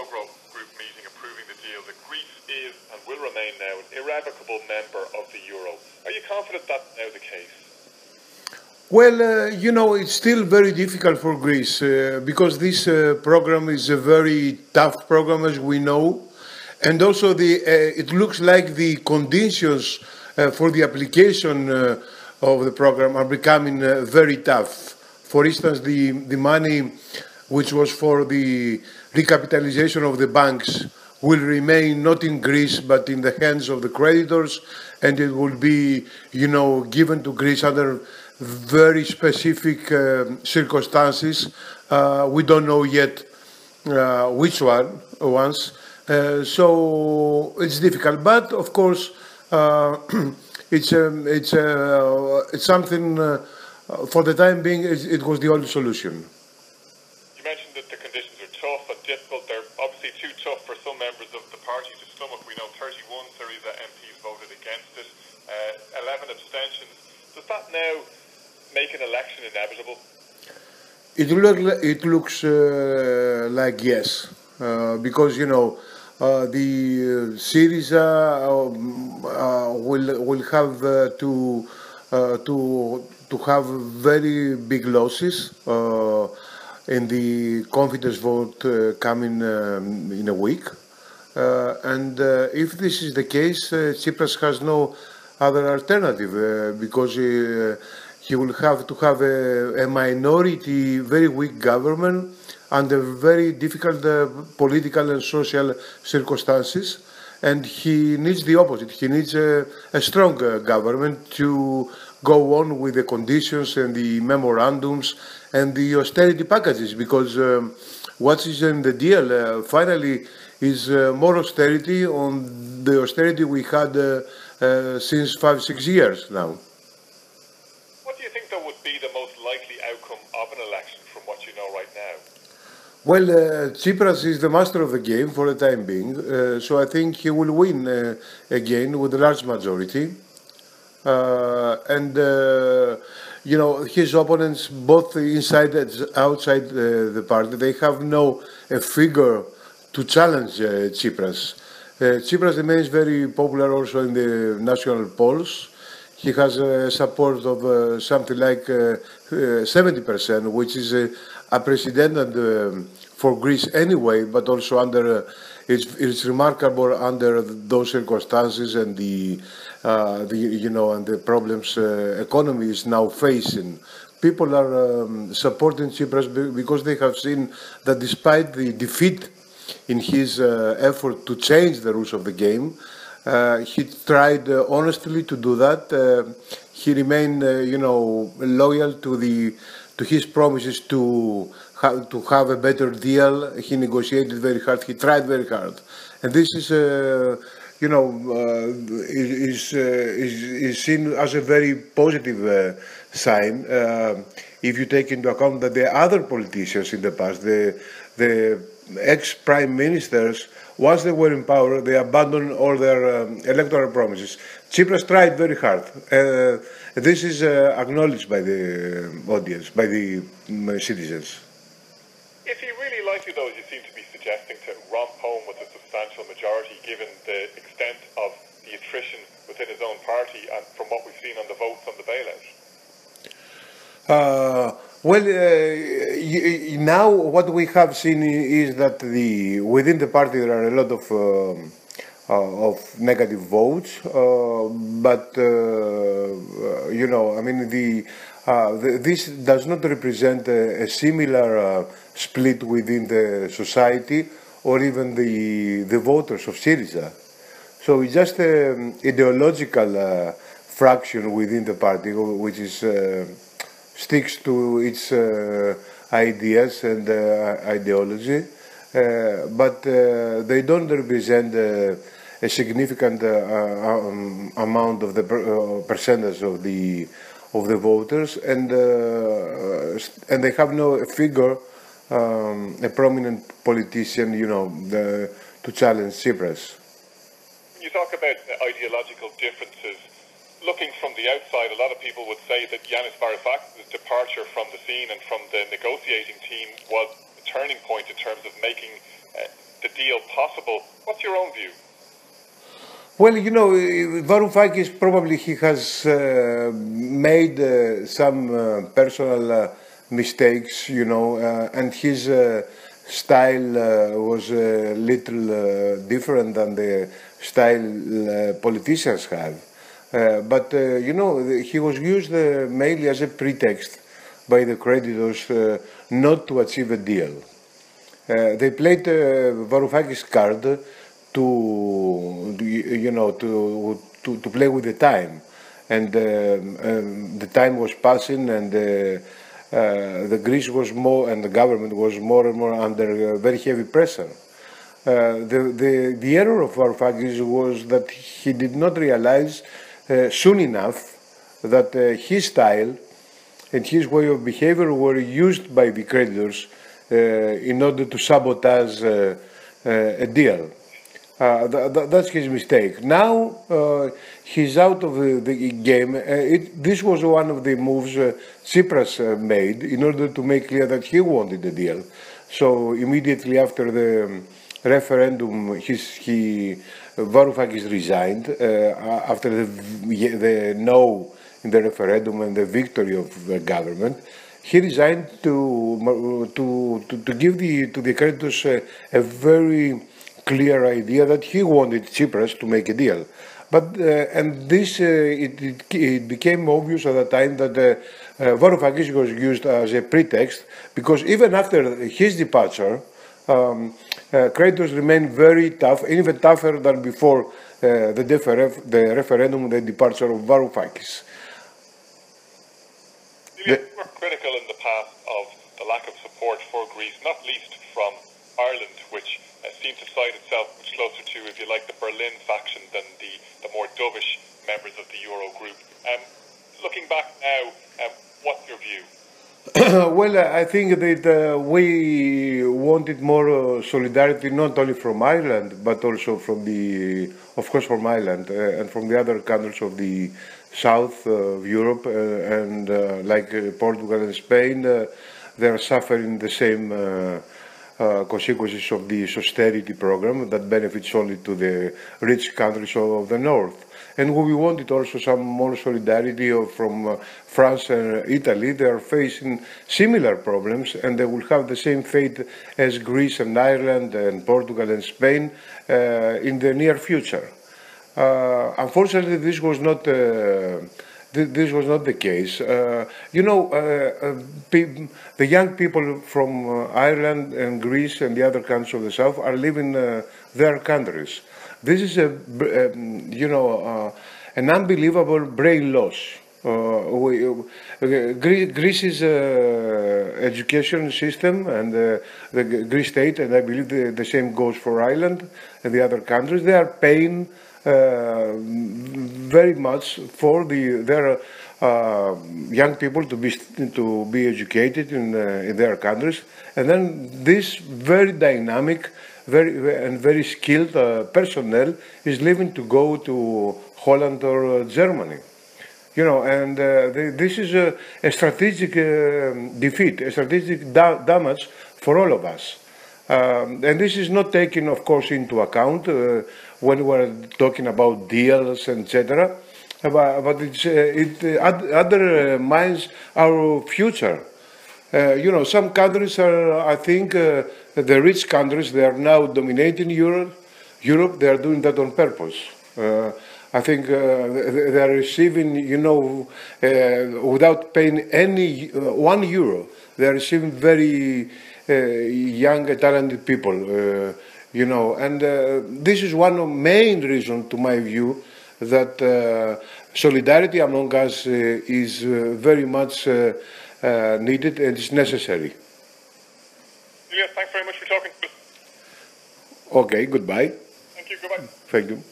Kouloglou group meeting approving the deal that Greece is and will remain now an irrevocable member of the euro. Are you confident that's now the case? Well, it's still very difficult for Greece because this program is a very tough program, as we know, and also it looks like the conditions for the application of the program are becoming very tough. For instance, the money which was for the recapitalization of the banks will remain not in Greece but in the hands of the creditors, and it will be, given to Greece under very specific circumstances. We don't know yet which ones. So it's difficult, but of course it's something. For the time being, it was the only solution. You mentioned that the conditions are tough and difficult. They're obviously too tough for some members of the party to stomach. We know 31 Syriza MPs voted against it, 11 abstentions. Does that now make an election inevitable? It looks like yes, because the Syriza will have to have very big losses in the confidence vote coming in a week, and if this is the case, Tsipras has no other alternative because he will have to have a minority, very weak government under very difficult political and social circumstances, and he needs the opposite. He needs a strong government to go on with the conditions and the memorandums and the austerity packages, because what is in the deal finally is more austerity on the austerity we had since 5-6 years now. What do you think that would be the most likely outcome of an election from what you know right now? Well, Tsipras is the master of the game for the time being, so I think he will win again with a large majority. And his opponents, both inside and outside the party, they have no figure to challenge Tsipras. Tsipras remains very popular also in the national polls. He has support of something like 70%, which is unprecedented for Greece anyway, but also under it's remarkable under those circumstances and the problems economy is now facing. People are supporting Tsipras because they have seen that despite the defeat in his effort to change the rules of the game, he tried honestly to do that. He remained, loyal to his promises to have a better deal. He negotiated very hard. He tried very hard, and this is, is seen as a very positive sign. If you take into account that the other politicians in the past, the ex-prime ministers, once they were in power, they abandoned all their electoral promises. Tsipras tried very hard. This is acknowledged by the audience, by the citizens. Is he really likely, though, as you seem to be suggesting, to romp home with a substantial majority, given the extent of the attrition within his own party and from what we've seen on the votes on the bailout? Now what we have seen is that within the party there are a lot of negative votes, but this does not represent a similar split within the society or even the voters of Syriza. So it's just an ideological fraction within the party, which is sticks to its ideas and ideology, but they don't represent a significant amount of the percentage of the voters, and they have no figure, a prominent politician, to challenge Tsipras. You talk about ideological differences. Looking from the outside, a lot of people would say that Yanis Varoufakis' departure from the scene and from the negotiating team was a turning point in terms of making the deal possible. What's your own view? Well, you know, Varoufakis probably he has made some personal mistakes, you know, and his style was a little different than the style politicians have. But, you know, he was used mainly as a pretext by the creditors not to achieve a deal. They played Varoufakis' card to you know to play with the time, and the time was passing, and the Greece was more, and the government was more and more under very heavy pressure. The error of Varoufakis was that he did not realize soon enough that his style and his way of behavior were used by the creditors in order to sabotage a deal. That's his mistake. Now he's out of the game. This was one of the moves Tsipras made in order to make clear that he wanted the deal. So immediately after the referendum, Varoufakis resigned after the no in the referendum and the victory of the government. He resigned to give to the creditors a very clear idea that he wanted Tsipras to make a deal. But and this it became obvious at the time that Varoufakis was used as a pretext, because even after his departure, creditors remained very tough, even tougher than before the referendum, the departure of Varoufakis. You were critical in the past of the lack of support for Greece, not least from Ireland, which seemed to side itself much closer to, if you like, the Berlin faction than the more dovish members of the Euro group. Looking back now, what's your view? Well, I think that we wanted more solidarity, not only from Ireland, but also from of course, from Ireland and from the other countries of the south of Europe, and like Portugal and Spain, they are suffering the same consequences of this austerity program that benefits only to the rich countries of the north. And we wanted also some more solidarity from France and Italy. They are facing similar problems, and they will have the same fate as Greece and Ireland and Portugal and Spain in the near future. Unfortunately, this was not the case. You know, the young people from Ireland and Greece and the other countries of the south are leaving their countries. This is an unbelievable brain loss. Greece's education system and the Greece state, and I believe the same goes for Ireland and the other countries, they are paying very much for their young people to be educated in their countries, and then this very dynamic, very skilled personnel is leaving to go to Holland or Germany. You know, and this is a strategic defeat, a strategic damage for all of us. And this is not taken, of course, into account when we're talking about deals, etc. But it undermines our future. You know, some countries are, I think, the rich countries, they are now dominating Europe. They are doing that on purpose. I think they are receiving, you know, without paying any €1, they are receiving very young, talented people, you know, and this is one of the main reasons, to my view, that solidarity among us is very much needed and is necessary. Stelios, thanks very much for talking to us. Okay, goodbye. Thank you, goodbye. Thank you.